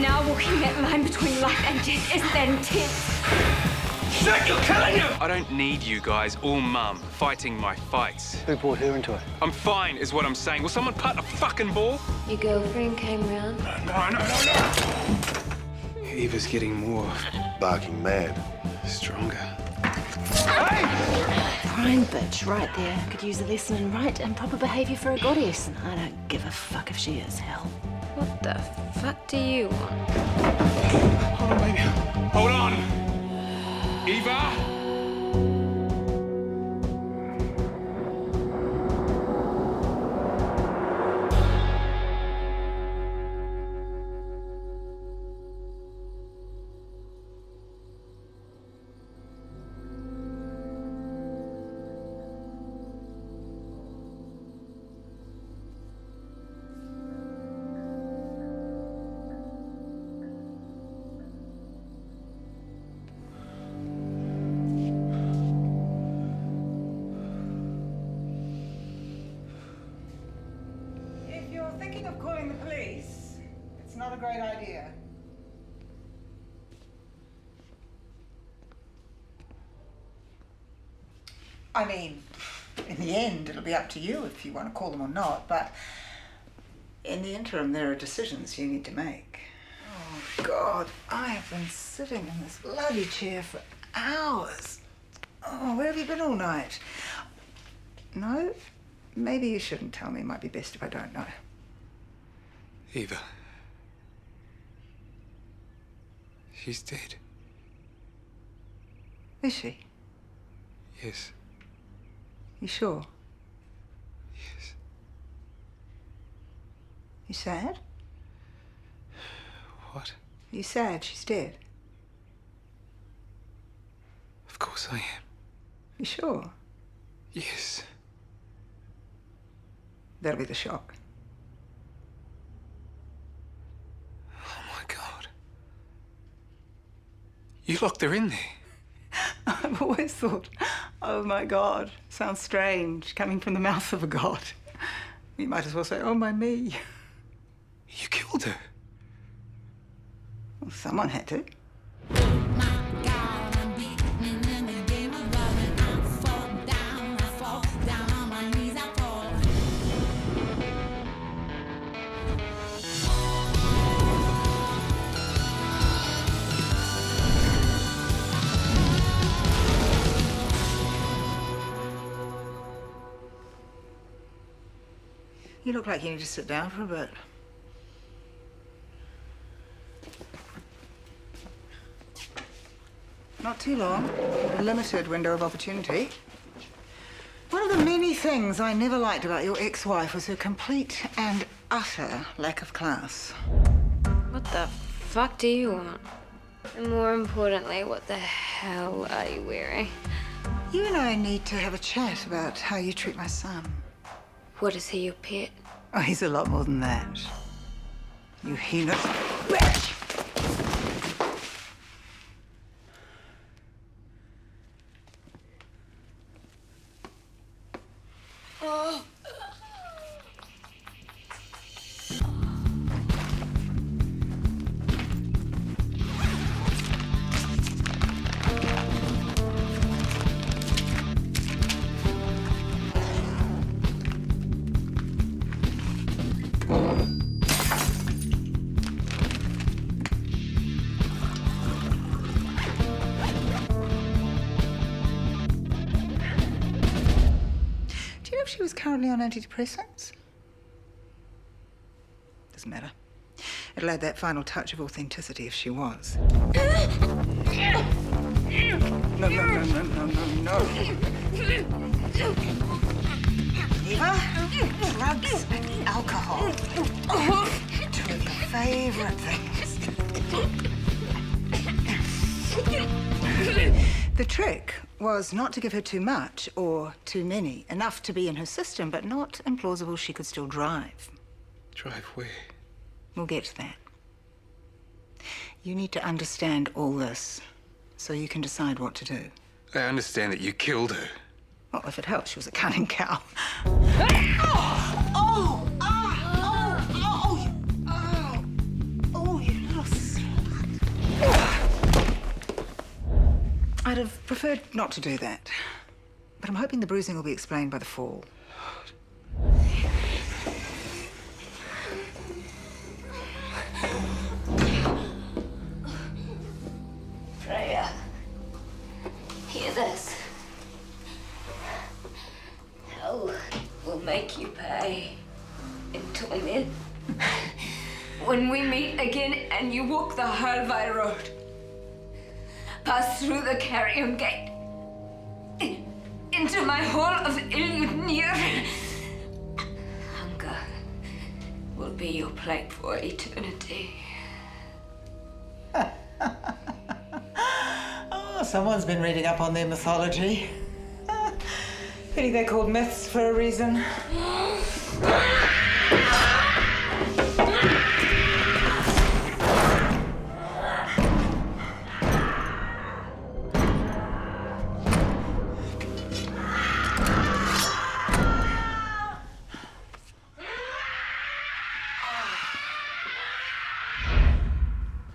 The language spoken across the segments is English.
now walking that line between life and death is that intense. Shit, you're killing him! I don't need you guys or Mum fighting my fights. Who brought her into it? I'm fine, is what I'm saying. Will someone putt a fucking ball? Your girlfriend came round. No. Eva's getting more Barking mad. stronger. Prime bitch right there. Could use a lesson in right and proper behaviour for a goddess, and I don't give a fuck if she is, hell. What the fuck do you want? Hold on, baby. Hold on! Eva! Thinking of calling the police, it's not a great idea. I mean, in the end, it'll be up to you if you want to call them or not, but in the interim, there are decisions you need to make. Oh, God, I have been sitting in this bloody chair for hours. Oh, where have you been all night? No? Maybe you shouldn't tell me. It might be best if I don't know. Eva. She's dead. Is she? Yes. You sure? Yes. You sad? What? You sad she's dead? Of course I am. You sure? Yes. That'll be the shock. You locked her in there. I've always thought, oh my God, sounds strange coming from the mouth of a god. You might as well say, oh my me. You killed her. Well, someone had to. You look like you need to sit down for a bit. Not too long. A limited window of opportunity. One of the many things I never liked about your ex-wife was her complete and utter lack of class. What the fuck do you want? And more importantly, what the hell are you wearing? You and I need to have a chat about how you treat my son. What, is he your pet? Oh, he's a lot more than that. You heinous bitch! Oh. She was currently on antidepressants. Doesn't matter. It'll add that final touch of authenticity if she was. No. Eva, drugs and alcohol. Two of your favorite things. The trick was not to give her too much or too many. Enough to be in her system, but not implausible she could still drive. Drive where? We'll get to that. You need to understand all this so you can decide what to do. I understand that you killed her. Well, if it helps, she was a cunning cow. Oh, you little I'd have preferred not to do that. But I'm hoping the bruising will be explained by the fall. Freya, hear this. Hell will make you pay in torment. When we meet again and you walk the Hellvire Road, pass through the Carrion Gate, into my hall of Iludnir. Hunger will be your plague for eternity. Oh, someone's been reading up on their mythology. Pity they're called myths for a reason.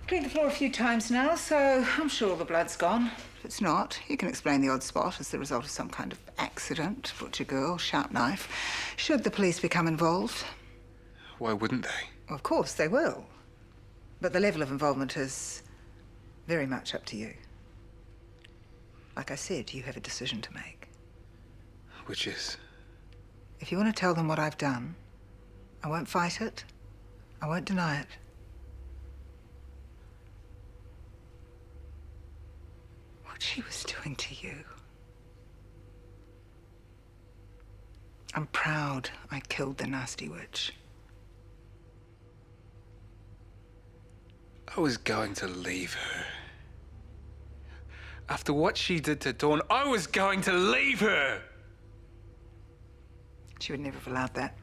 Cleaned the floor a few times now, so I'm sure the blood's gone. If it's not, you can explain the odd spot as the result of some kind of accident. Butcher girl, sharp knife. Should the police become involved? Why wouldn't they? Of course, they will. But the level of involvement is very much up to you. Like I said, you have a decision to make. Which is? If you want to tell them what I've done, I won't fight it. I won't deny it. What she was doing to you. I'm proud I killed the nasty witch. I was going to leave her. After what she did to Dawn, I was going to leave her! She would never have allowed that.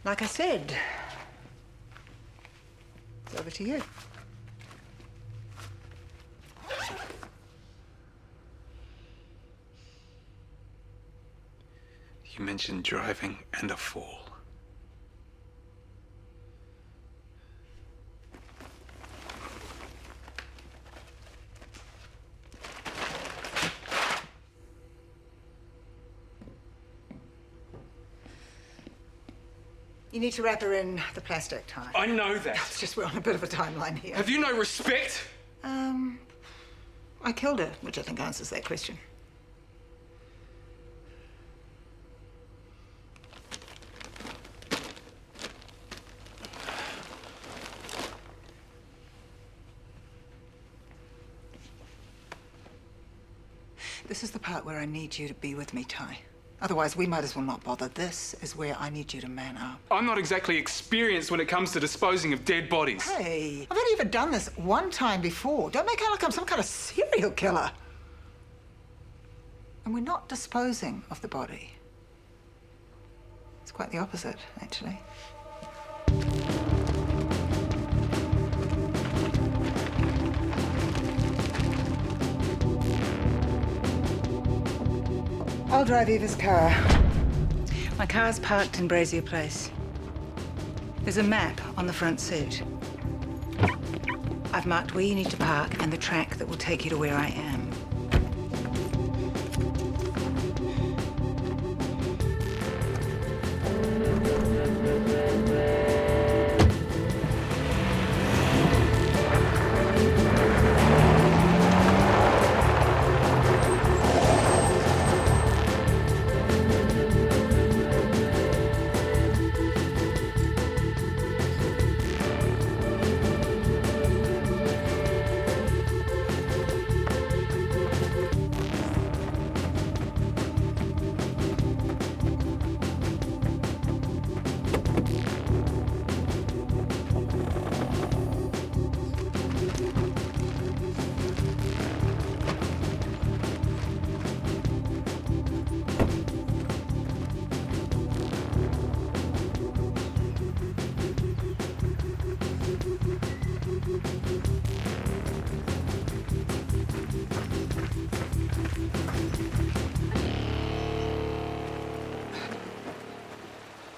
Like I said, it's over to you. You mentioned driving and a fall. You need to wrap her in the plastic tie. I know that. It's just we're on a bit of a timeline here. Have you no respect? I killed her, which I think answers that question. This is the part where I need you to be with me, Ty. Otherwise, we might as well not bother. This is where I need you to man up. I'm not exactly experienced when it comes to disposing of dead bodies. Hey, I've only ever done this one time before. Don't make out like I'm some kind of serial killer. And we're not disposing of the body. It's quite the opposite, actually. I'll drive Eva's car. My car's parked in Brazier Place. There's a map on the front seat. I've marked where you need to park and the track that will take you to where I am.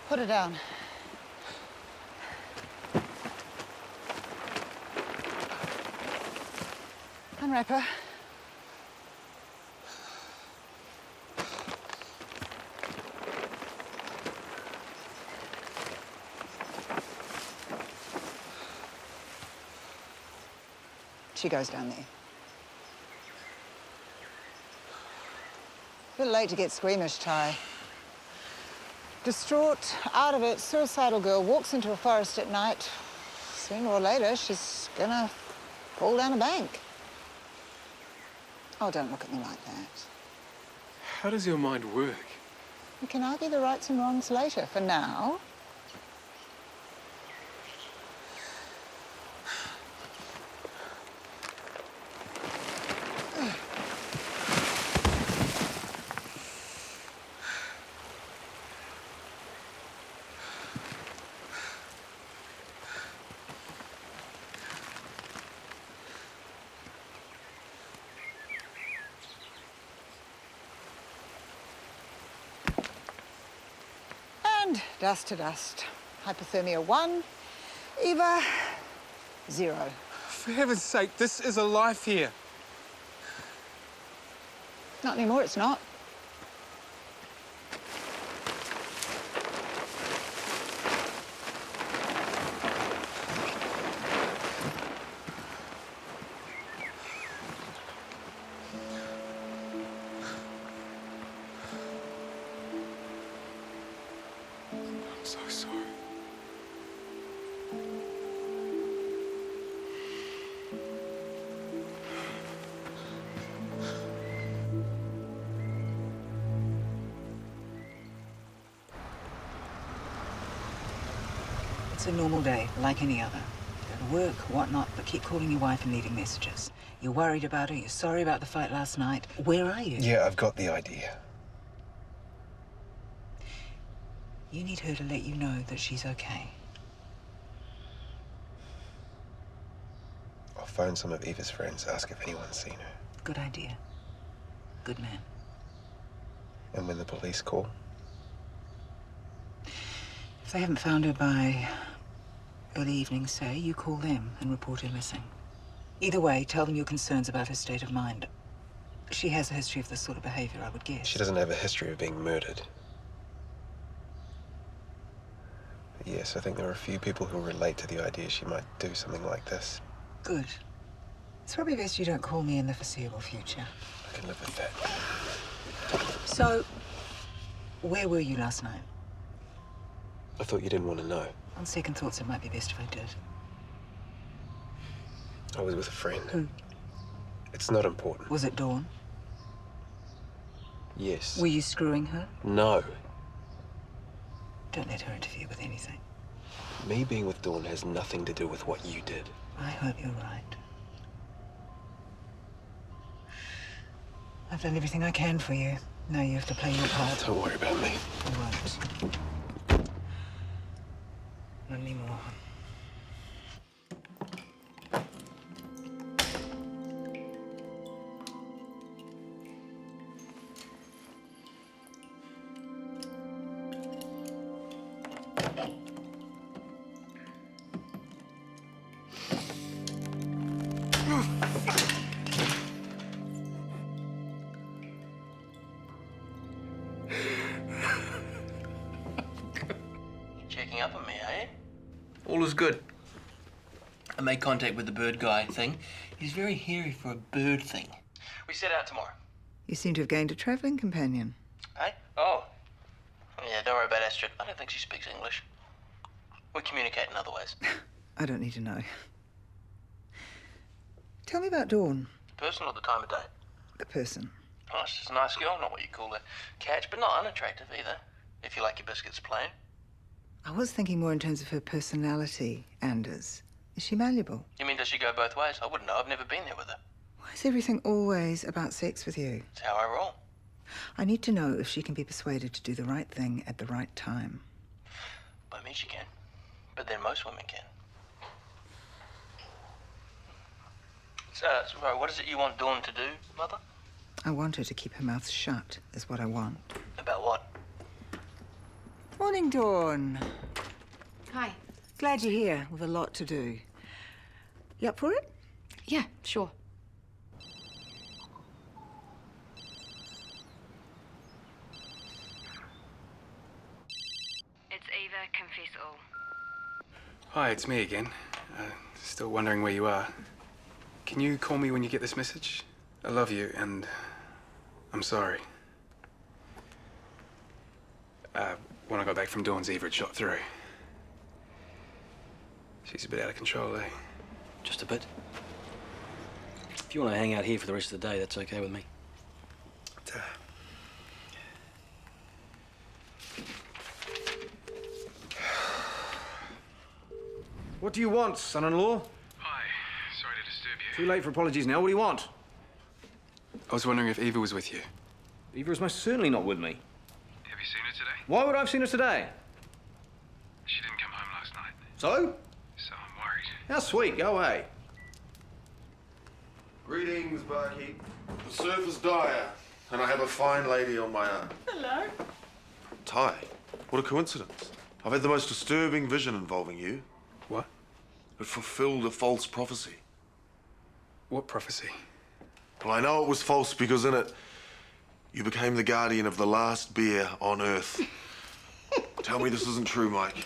Put it down. unwrap her. She goes down there. A bit late to get squeamish, Ty. Distraught, out of it, suicidal girl walks into a forest at night. Sooner or later, she's gonna fall down a bank. Oh, don't look at me like that. How does your mind work? We can argue the rights and wrongs later. For now, and dust to dust. Hypothermia 1, Eva 0. For heaven's sake, this is a life here. Not anymore, it's not. I'm so sorry. It's a normal day, like any other. Go to work, whatnot, but keep calling your wife and leaving messages. You're worried about her, you're sorry about the fight last night. Where are you? Yeah, I've got the idea. You need her to let you know that she's okay. I'll phone some of Eva's friends, ask if anyone's seen her. Good idea. Good man. And when the police call, If they haven't found her by early evening, say, you call them and report her missing. Either way, tell them your concerns about her state of mind. She has a history of this sort of behavior, I would guess. she doesn't have a history of being murdered. But yes, I think there are a few people who relate to the idea she might do something like this. Good. It's probably best you don't call me in the foreseeable future. I can live with that. So, where were you last night? I thought you didn't want to know. On second thoughts, it might be best if I did. I was with a friend. Who? It's not important. Was it Dawn? Yes. Were you screwing her? No. Don't let her interfere with anything. Me being with Dawn has nothing to do with what you did. I hope you're right. I've done everything I can for you. Now you have to play your part. Don't worry about me. I won't. Not anymore. Checking up on me, eh? All is good. I made contact with the bird guy thing. He's very hairy for a bird thing. We set out tomorrow. You seem to have gained a travelling companion. Eh? Oh. Yeah, don't worry about Astrid. I don't think she speaks English. We communicate in other ways. I don't need to know. Tell me about Dawn, Person or the time of day? the person. Oh, she's a nice girl, not what you call a catch, but not unattractive either. If you like your biscuits plain. I was thinking more in terms of her personality, Anders. Is she malleable? You mean does she go both ways? I wouldn't know. I've never been there with her. Why is everything always about sex with you? It's how I roll. I need to know if she can be persuaded to do the right thing at the right time. By me she can. But then most women can. Sorry, what is it you want Dawn to do, Mother? I want her to keep her mouth shut, is what I want. About what? Morning, Dawn. Hi. Glad you're here. We've a lot to do. You up for it? Yeah, sure. confess all. Hi, it's me again. Still wondering where you are. Can you call me when you get this message? I love you, and I'm sorry. When I got back from Dawn's, Eva had shot through. She's a bit out of control, eh? Just a bit. If you want to hang out here for the rest of the day, that's okay with me. What do you want, son-in-law? Hi, sorry to disturb you. Too late for apologies now. What do you want? I was wondering if Eva was with you. Eva is most certainly not with me. Have you seen her today? Why would I have seen her today? She didn't come home last night, So? so I'm worried. How sweet. Go away. Greetings, barkeep. The surf is dire, and I have a fine lady on my arm. Hello. Ty, what a coincidence. I've had the most disturbing vision involving you. What? It fulfilled a false prophecy. What prophecy? Well, I know it was false because in it, you became the guardian of the last bear on Earth. Tell me this isn't true, Mike.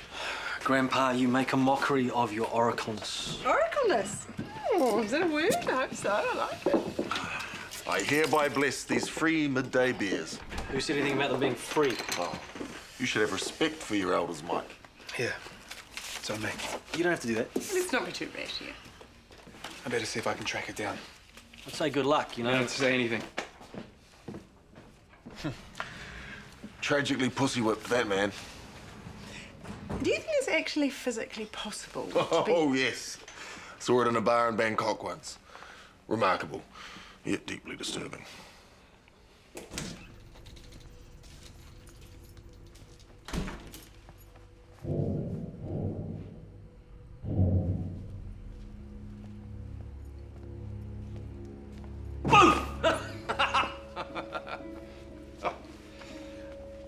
Grandpa, you make a mockery of your oracleness. Oracleness. Oh, is that a word? I hope so. I like it. I hereby bless these free midday beers. Who said anything about them being free? Oh, you should have respect for your elders, Mike. Here. It's on me. You don't have to do that. Let's not be too rash here. I better see if I can track it down. I'd say good luck, you know. I don't say anything. Tragically pussy-whipped, that man. Do you think it's actually physically possible to be... Oh, yes. Saw it in a bar in Bangkok once. Remarkable, yet deeply disturbing.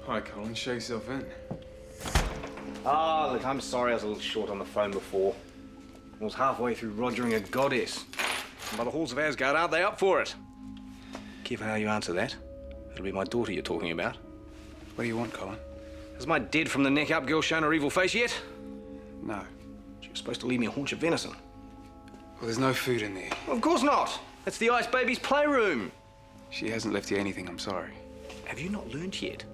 Hi, Colin. Show yourself in. Ah, look, I'm sorry I was a little short on the phone before. I was halfway through rogering a goddess. And by the halls of Asgard, aren't they up for it? Careful how you answer that. It'll be my daughter you're talking about. What do you want, Colin? Has my dead from the neck up girl shown her evil face yet? No. She was supposed to leave me a haunch of venison. Well, there's no food in there. Well, of course not. That's the Ice Baby's playroom. She hasn't left you anything, I'm sorry. Have you not learnt yet?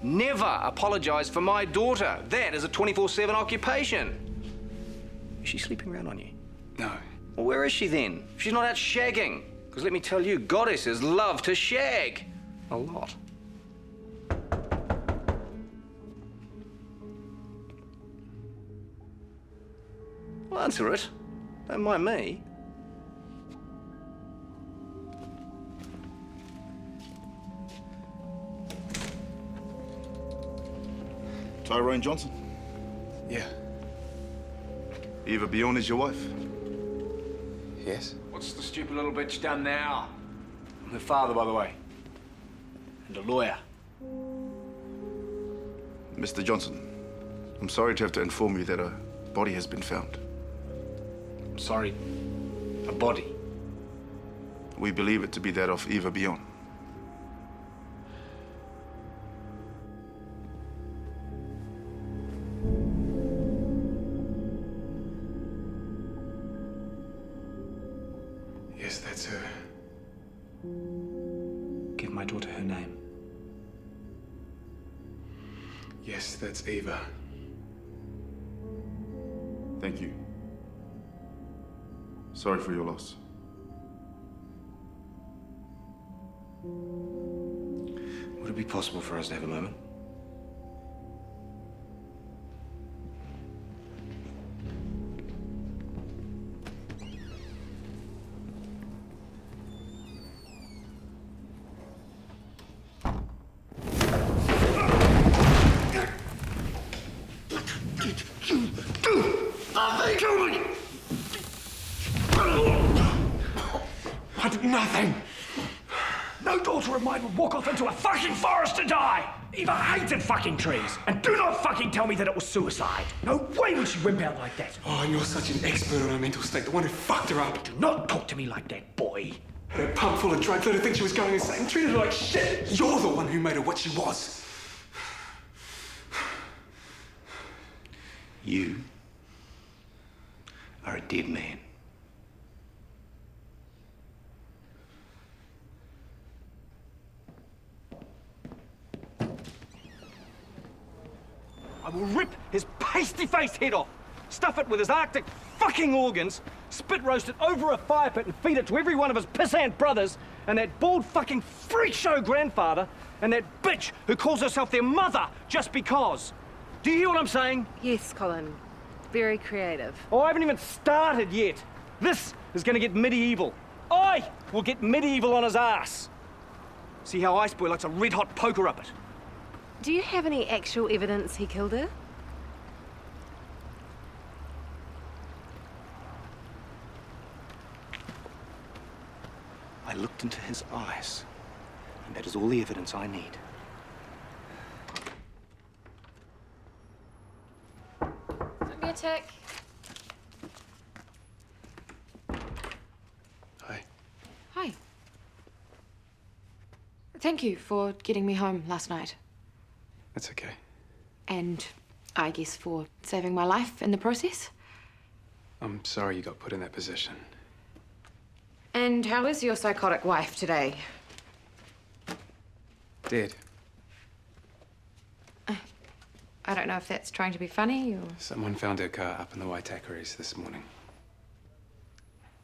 Never apologise for my daughter. That is a 24/7 occupation. Is she sleeping around on you? No. Well, where is she then? If she's not out shagging. Because let me tell you, goddesses love to shag. A lot. Well, answer it. Don't mind me. Tyrone Johnson. Yeah. Eva Bjorn is your wife? Yes? What's the stupid little bitch done now? I'm her father, by the way. And a lawyer. Mr. Johnson, I'm sorry to have to inform you that a body has been found. I'm sorry. A body. We believe it to be that of Eva Bjorn. Yes, that's her. Give my daughter her name. Yes, that's Eva. Thank you. Sorry for your loss. Would it be possible for us to have a moment? I did nothing. No daughter of mine would walk off into a fucking forest to die. Eva hated fucking trees. And do not fucking tell me that it was suicide. No way would she wimp out like that. Oh, and you're such an expert on her mental state, the one who fucked her up. Do not talk to me like that, boy. Her pump full of drugs, let her think she was going insane, treated her like shit. You're the one who made her what she was. You are a dead man. I will rip his pasty-faced head off, stuff it with his Arctic fucking organs, spit roast it over a fire pit and feed it to every one of his pissant brothers and that bald fucking freak show grandfather and that bitch who calls herself their mother just because. Do you hear what I'm saying? Yes, Colin. Very creative. Oh, I haven't even started yet. This is going to get medieval. I will get medieval on his ass. See how Iceboy likes a red-hot poker up it. Do you have any actual evidence he killed her? I looked into his eyes, and that is all the evidence I need. Don't be a tick. Hi. Hi. Thank you for getting me home last night. That's okay. And I guess for saving my life in the process. I'm sorry you got put in that position. And how is your psychotic wife today? Dead. I don't know if that's trying to be funny or... Someone found her car up in the Waitakeris this morning.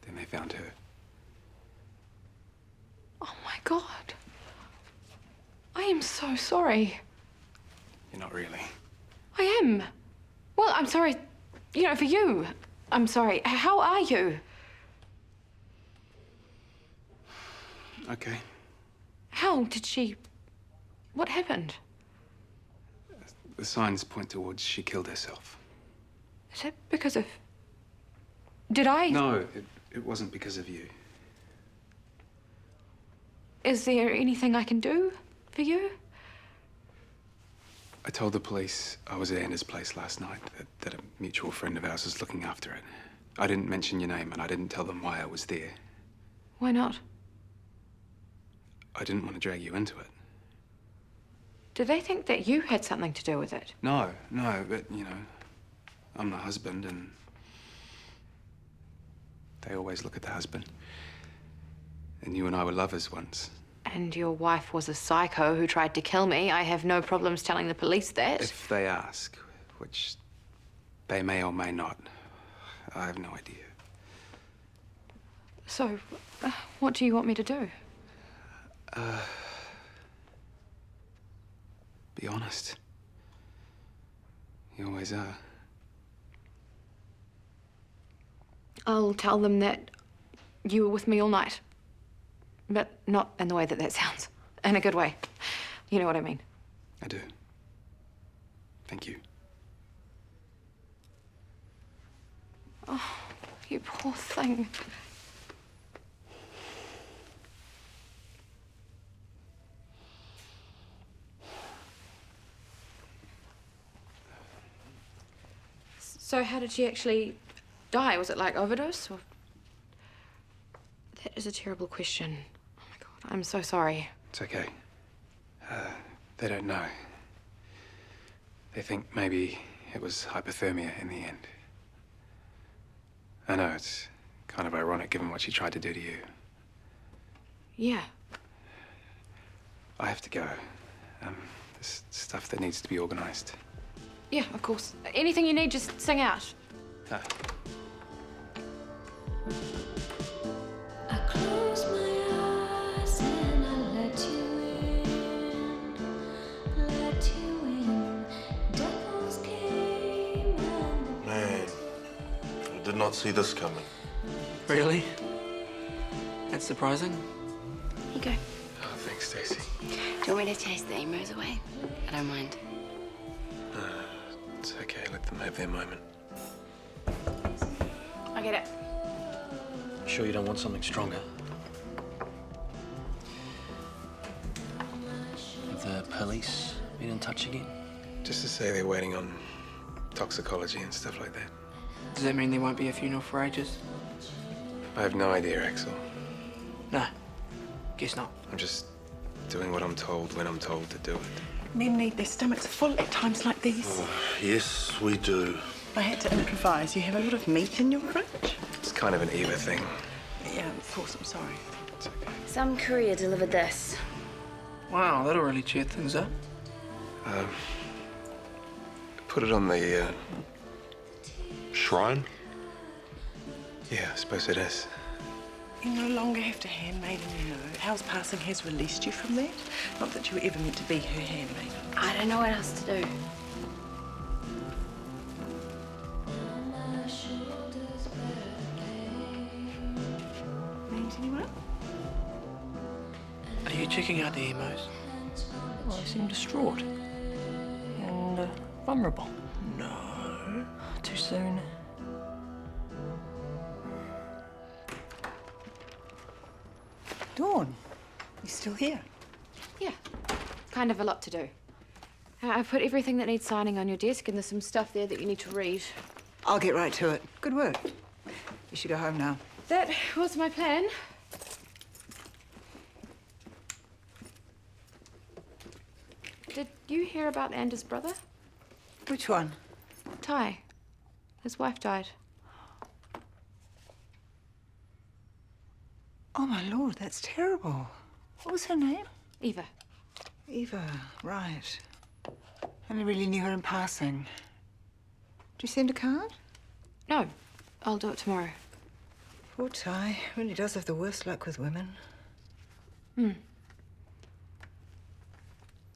Then they found her. Oh my God. I am so sorry. You're not really. I am. Well, I'm sorry, you know, for you. I'm sorry. How are you? Okay. How did she... What happened? The signs point towards she killed herself. Is that because of... Did I... No, it wasn't because of you. Is there anything I can do for you? I told the police I was at Anna's place last night, that a mutual friend of ours was looking after it. I didn't mention your name, and I didn't tell them why I was there. Why not? I didn't want to drag you into it. Did they think that you had something to do with it? No, but, you know, I'm the husband, and they always look at the husband. And you and I were lovers once. And your wife was a psycho who tried to kill me. I have no problems telling the police that. If they ask, which they may or may not, I have no idea. So, what do you want me to do? Be honest. You always are. I'll tell them that you were with me all night. But not in the way that sounds. In a good way. You know what I mean. I do. Thank you. Oh, you poor thing. So how did she actually die? Was it like overdose or... That is a terrible question. Oh my God, I'm so sorry. It's okay. They don't know. They think maybe it was hypothermia in the end. I know, it's kind of ironic given what she tried to do to you. Yeah. I have to go. There's stuff that needs to be organized. Yeah, of course. Anything you need, just sing out. Ah. Did not see this coming. Really? That's surprising. Here you go. Oh, thanks, Stacey. Do you want me to chase the emos away? I don't mind. It's okay, let them have their moment. I get it. You sure you don't want something stronger? Have the police been in touch again? Just to say they're waiting on toxicology and stuff like that. Does that mean there won't be a funeral for ages? I have no idea, Axel. No, guess not. I'm just doing what I'm told when I'm told to do it. Men need their stomachs full at times like these. Oh, yes, we do. I had to improvise. You have a lot of meat in your fridge? It's kind of an Eva thing. Yeah, of course, I'm sorry. Some courier delivered this. Wow, that'll really cheer things up. Put it on the, Shrine? Yeah, I suppose it is. You no longer have to handmaid in your know. Hal's passing has released you from that. Not that you were ever meant to be her handmaid. I don't know what else to do. Means anyone? Are you checking out the emos? Well, they seem distraught. And vulnerable. No. Too soon. Dawn, you still here? Yeah, kind of a lot to do. I've put everything that needs signing on your desk, and there's some stuff there that you need to read. I'll get right to it. Good work. You should go home now. That was my plan. Did you hear about Anders' brother? Which one? Ty. His wife died. Oh, my Lord, that's terrible. What was her name? Eva. Eva, right. Only really knew her in passing. Did you send a card? No, I'll do it tomorrow. Poor Ty. Really does have the worst luck with women.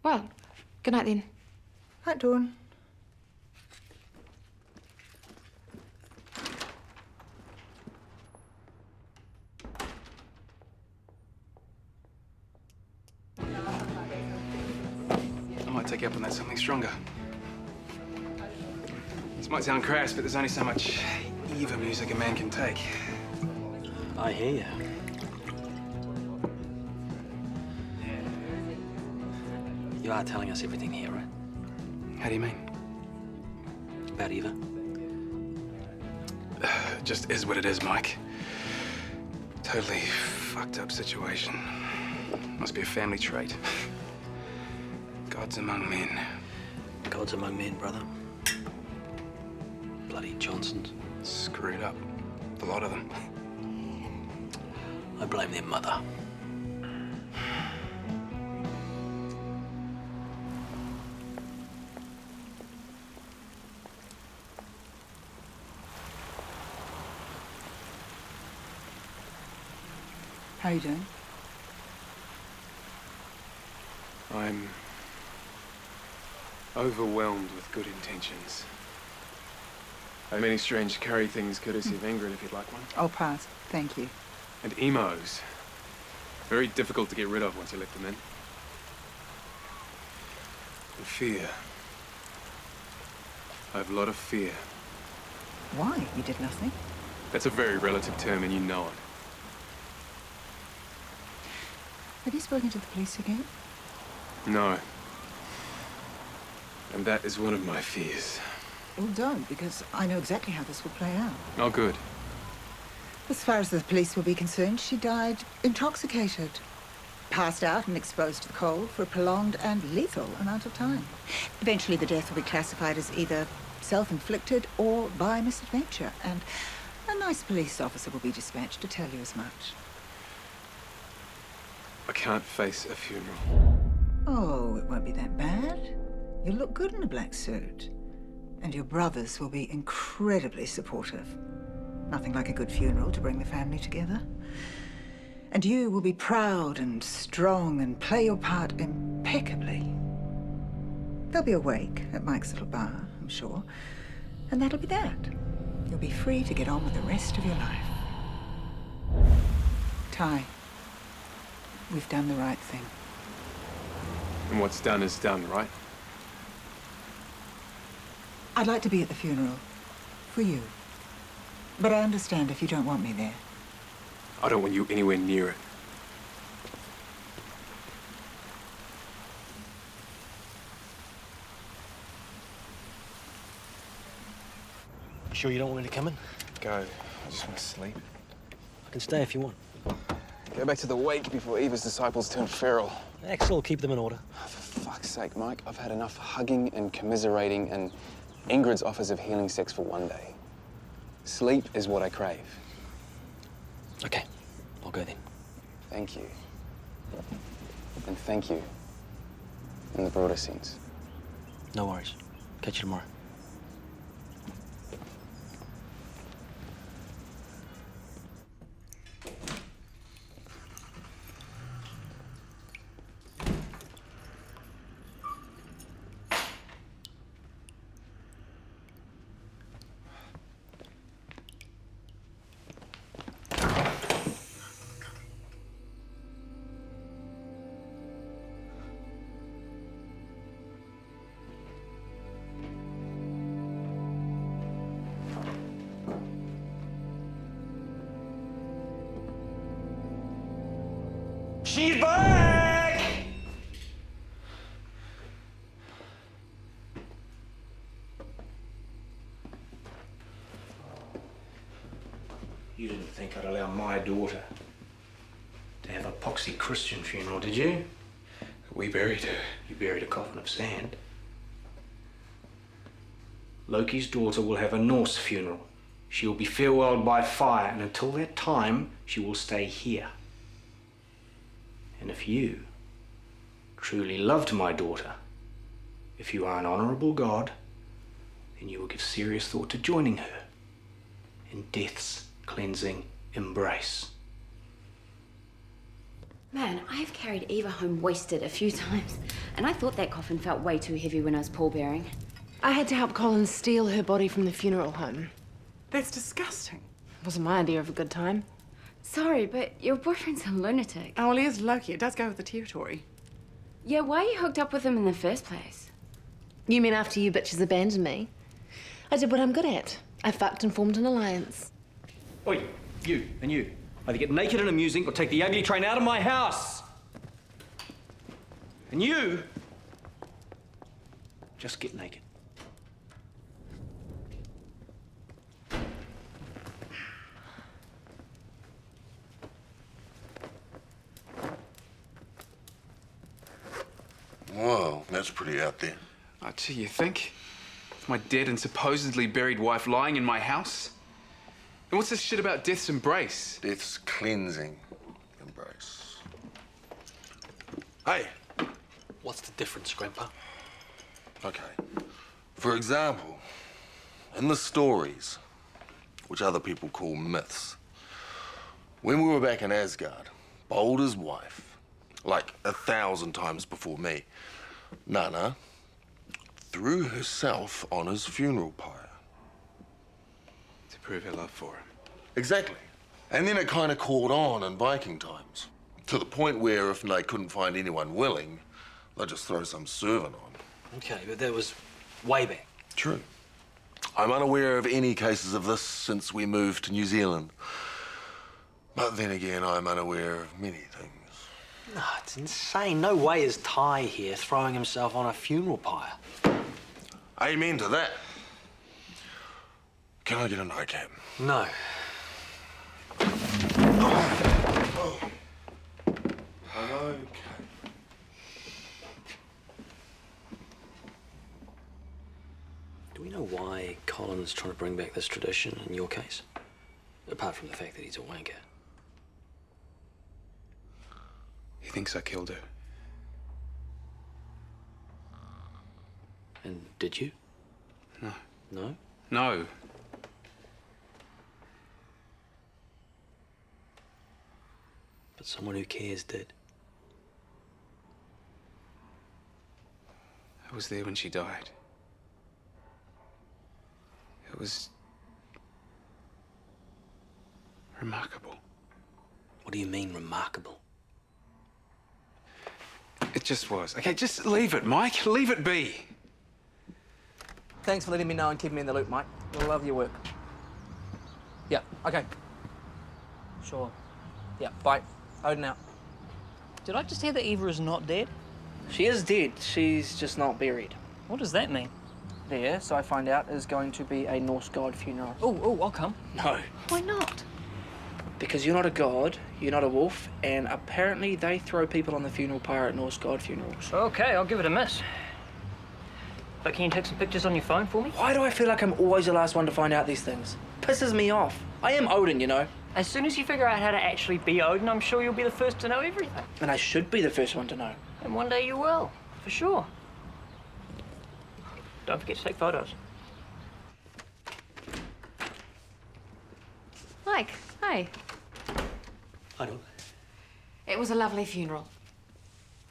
Well, good night then. Night, Dawn. I might take you up on that something stronger. This might sound crass, but there's only so much Eva music a man can take. I hear you. You are telling us everything here, right? How do you mean? About Eva? It just is what it is, Mike. Totally fucked up situation. Must be a family trait. Gods among men. Gods among men, brother. Bloody Johnsons. Screwed up. A lot of them. I blame their mother. How are you doing? I'm overwhelmed with good intentions. I have many strange carry things courtesy of Ingrid, if you'd like one. I'll pass. Thank you. And emos. Very difficult to get rid of once you let them in. And fear. I have a lot of fear. Why? You did nothing? That's a very relative term, and you know it. Have you spoken to the police again? No. And that is one of my fears. Well, don't, because I know exactly how this will play out. Oh, good. As far as the police will be concerned, she died intoxicated. Passed out and exposed to the cold for a prolonged and lethal amount of time. Eventually, the death will be classified as either self-inflicted or by misadventure, and a nice police officer will be dispatched to tell you as much. I can't face a funeral. Oh, it won't be that bad. You'll look good in a black suit. And your brothers will be incredibly supportive. Nothing like a good funeral to bring the family together. And you will be proud and strong and play your part impeccably. They'll be awake at Mike's little bar, I'm sure. And that'll be that. You'll be free to get on with the rest of your life. Ty, we've done the right thing. And what's done is done, right? I'd like to be at the funeral. For you. But I understand if you don't want me there. I don't want you anywhere near it. You sure you don't want me to come in? Go. I just want to sleep. I can stay if you want. Go back to the wake before Eva's disciples turn feral. Axel will keep them in order. Oh, for fuck's sake, Mike. I've had enough hugging and commiserating and Ingrid's offers of healing sex for one day. Sleep is what I crave. Okay, I'll go then. Thank you. And thank you in the broader sense. No worries. Catch you tomorrow. She's back! You didn't think I'd allow my daughter to have a poxy Christian funeral, did you? We buried her. You buried a coffin of sand. Loki's daughter will have a Norse funeral. She will be farewelled by fire, and until that time, she will stay here. And if you truly loved my daughter, if you are an honourable God, then you will give serious thought to joining her in death's cleansing embrace. Man, I've carried Eva home wasted a few times, and I thought that coffin felt way too heavy when I was pallbearing. I had to help Colin steal her body from the funeral home. That's disgusting. It wasn't my idea of a good time. Sorry, but your boyfriend's a lunatic. Oh, well, he is Loki. It does go with the territory. Yeah, why are you hooked up with him in the first place? You mean after you bitches abandoned me? I did what I'm good at. I fucked and formed an alliance. Oi, you and you. Either get naked and amusing or take the ugly train out of my house. And you, just get naked. Whoa, that's pretty out there. Oh, gee, you think? My dead and supposedly buried wife lying in my house? And what's this shit about death's embrace? Death's cleansing embrace. Hey. What's the difference, Grandpa? Okay. For example, in the stories, which other people call myths, when we were back in Asgard, Balder's wife, like 1,000 times before me, Nana, threw herself on his funeral pyre. To prove her love for him. Exactly. And then it kind of caught on in Viking times, to the point where if they couldn't find anyone willing, they'd just throw some servant on. Okay, but that was way back. True. I'm unaware of any cases of this since we moved to New Zealand. But then again, I'm unaware of many things. No, it's insane. No way is Ty here throwing himself on a funeral pyre. Amen to that. Can I get a nightcap? No. Okay. Do we know why Colin's trying to bring back this tradition in your case? Apart from the fact that he's a wanker. He thinks I killed her. And did you? No. No? No. But someone who cares did. I was there when she died. It was remarkable. What do you mean, remarkable? It just was. Okay, just leave it, Mike. Leave it be. Thanks for letting me know and keeping me in the loop, Mike. I love your work. Yeah, okay. Sure. Yeah, bye. Odin out. Did I just hear that Eva is not dead? She is dead. She's just not buried. What does that mean? There, so I find out, is going to be a Norse god funeral. Oh, I'll come. No. Why not? Because you're not a god, you're not a wolf, and apparently they throw people on the funeral pyre at Norse god funerals. Okay, I'll give it a miss. But can you take some pictures on your phone for me? Why do I feel like I'm always the last one to find out these things? Pisses me off. I am Odin, you know. As soon as you figure out how to actually be Odin, I'm sure you'll be the first to know everything. And I should be the first one to know. And one day you will, for sure. Don't forget to take photos. Mike, hi. I know. It was a lovely funeral.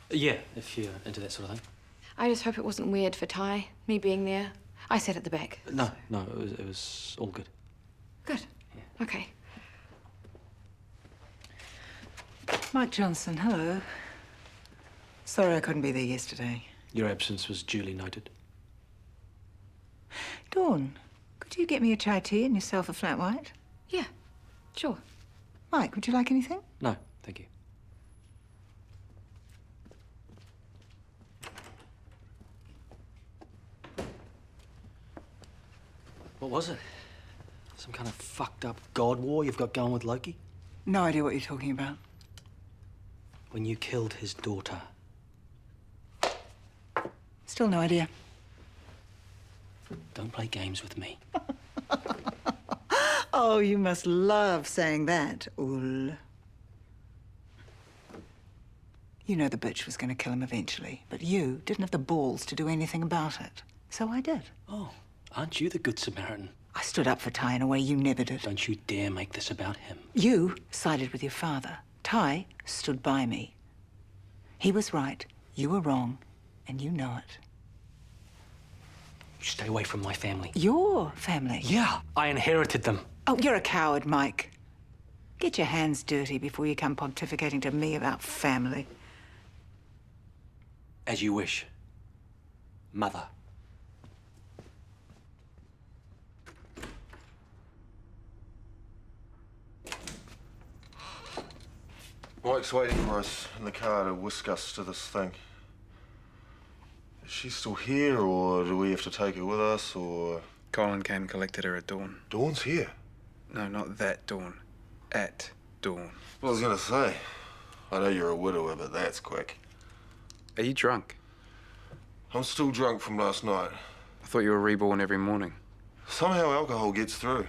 Yeah, if you're into that sort of thing. I just hope it wasn't weird for Ty, me being there. I sat at the back. No, it was all good. Good. Yeah. Okay. Mike Johnson, hello. Sorry I couldn't be there yesterday. Your absence was duly noted. Dawn, could you get me a chai tea and yourself a flat white? Yeah, sure. Mike, would you like anything? No, thank you. What was it? Some kind of fucked up god war you've got going with Loki? No idea what you're talking about. When you killed his daughter. Still no idea. Don't play games with me. Oh, you must love saying that, Ul. You know the bitch was going to kill him eventually, but you didn't have the balls to do anything about it. So I did. Oh, aren't you the good Samaritan? I stood up for Ty in a way you never did. Don't you dare make this about him. You sided with your father. Ty stood by me. He was right, you were wrong, and you know it. You stay away from my family. Your family? Yeah, I inherited them. Oh, you're a coward, Mike. Get your hands dirty before you come pontificating to me about family. As you wish, Mother. Mike's waiting for us in the car to whisk us to this thing. Is she still here, or do we have to take her with us, or...? Colin came and collected her at dawn. Dawn's here? No, not that dawn. At dawn. Well, I was gonna say, I know you're a widower, but that's quick. Are you drunk? I'm still drunk from last night. I thought you were reborn every morning. Somehow alcohol gets through.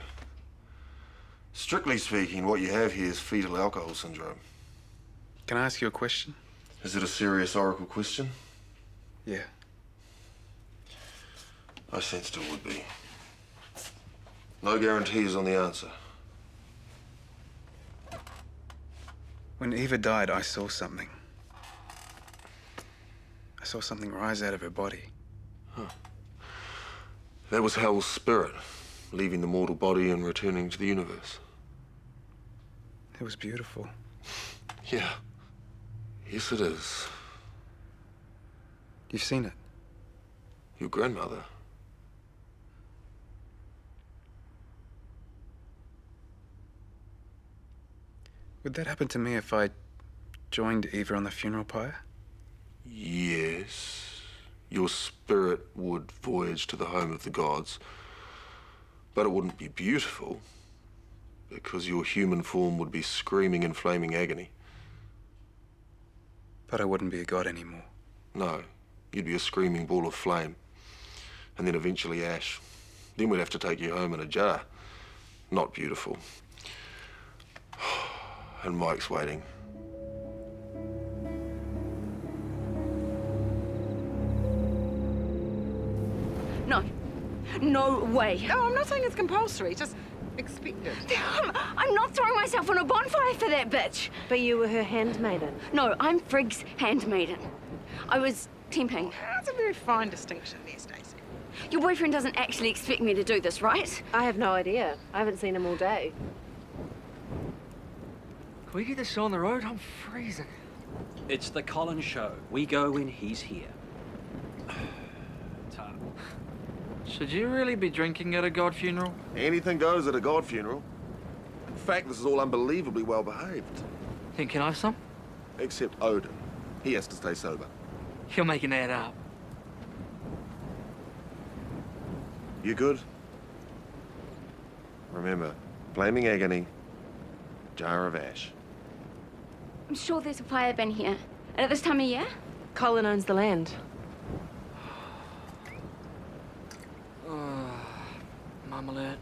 Strictly speaking, what you have here is fetal alcohol syndrome. Can I ask you a question? Is it a serious oracle question? Yeah. I sensed it would be. No guarantees on the answer. When Eva died, I saw something. I saw something rise out of her body. Huh. That was Hell's spirit, leaving the mortal body and returning to the universe. It was beautiful. Yeah. Yes, it is. You've seen it? Your grandmother. Would that happen to me if I joined Eva on the funeral pyre? Yes. Your spirit would voyage to the home of the gods. But it wouldn't be beautiful, because your human form would be screaming in flaming agony. But I wouldn't be a god anymore. No. You'd be a screaming ball of flame. And then eventually ash. Then we'd have to take you home in a jar. Not beautiful. And Mike's waiting. No. No way. No, I'm not saying it's compulsory, just expect it. I'm not throwing myself on a bonfire for that bitch. But you were her handmaiden. No, I'm Frigg's handmaiden. I was temping. That's a very fine distinction there, Stacey. Your boyfriend doesn't actually expect me to do this, right? I have no idea. I haven't seen him all day. Can we get this show on the road? I'm freezing. It's the Colin show. We go when he's here. Should you really be drinking at a god funeral? Anything goes at a god funeral. In fact, this is all unbelievably well behaved. Think can I have some? Except Odin. He has to stay sober. You're making that up. You good? Remember, flaming agony, jar of ash. I'm sure there's a fire bin here. And at this time of year? Colin owns the land. I'm alert.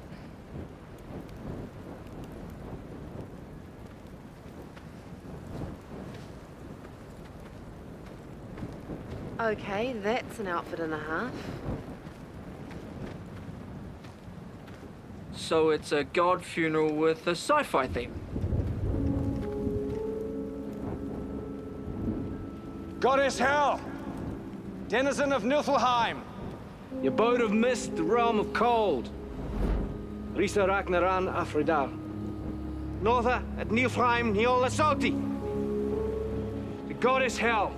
Okay, that's an outfit and a half. So it's a god funeral with a sci-fi theme. Goddess Hel, denizen of Niflheim, your abode of mist, the realm of cold. Risa Ragnaran Afridar. Northa at Niflheim Niola Salti. The goddess Hel,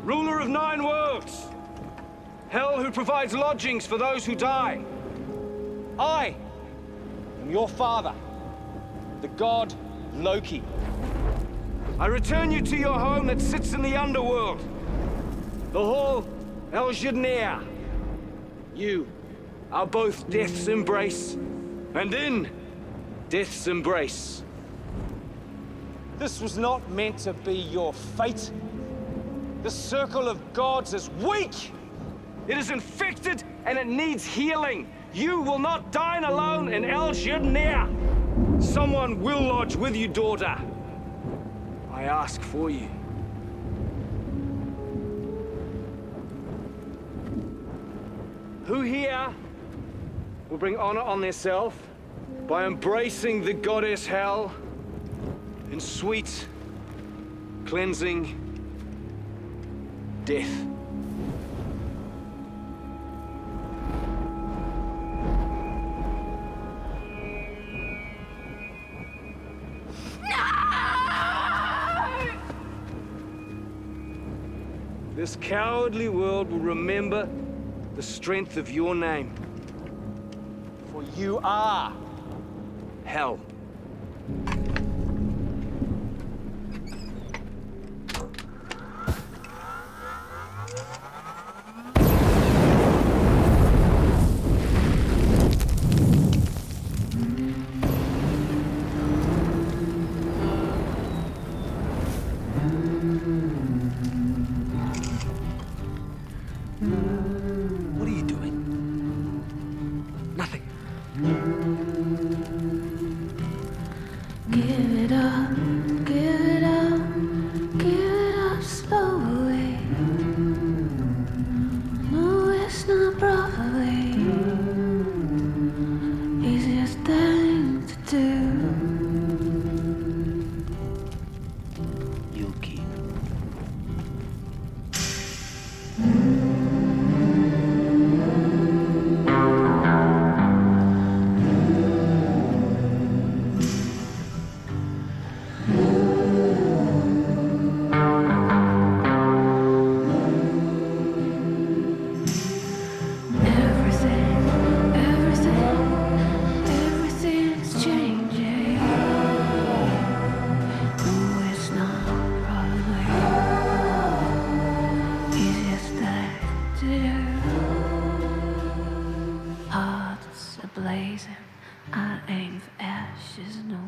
ruler of 9 worlds. Hel who provides lodgings for those who die. I am your father, the god Loki. I return you to your home that sits in the underworld, the Hall El-Jidnea. You are both death's embrace, and in death's embrace. This was not meant to be your fate. The circle of gods is weak. It is infected and it needs healing. You will not dine alone in El-Jidnea. Someone will lodge with you, daughter. I ask for you. Who here will bring honor on theirself by embracing the goddess Hel in sweet, cleansing death? This cowardly world will remember the strength of your name. For you are Hel. What are you doing? Nothing. Give it up, give it up, give it up slowly. No, it's not Broadway. Easiest thing to do. You'll keep. Everything's changing. No, it's not Broadway. Easiest thing to do. Hearts are blazing. I aim for ashes. No,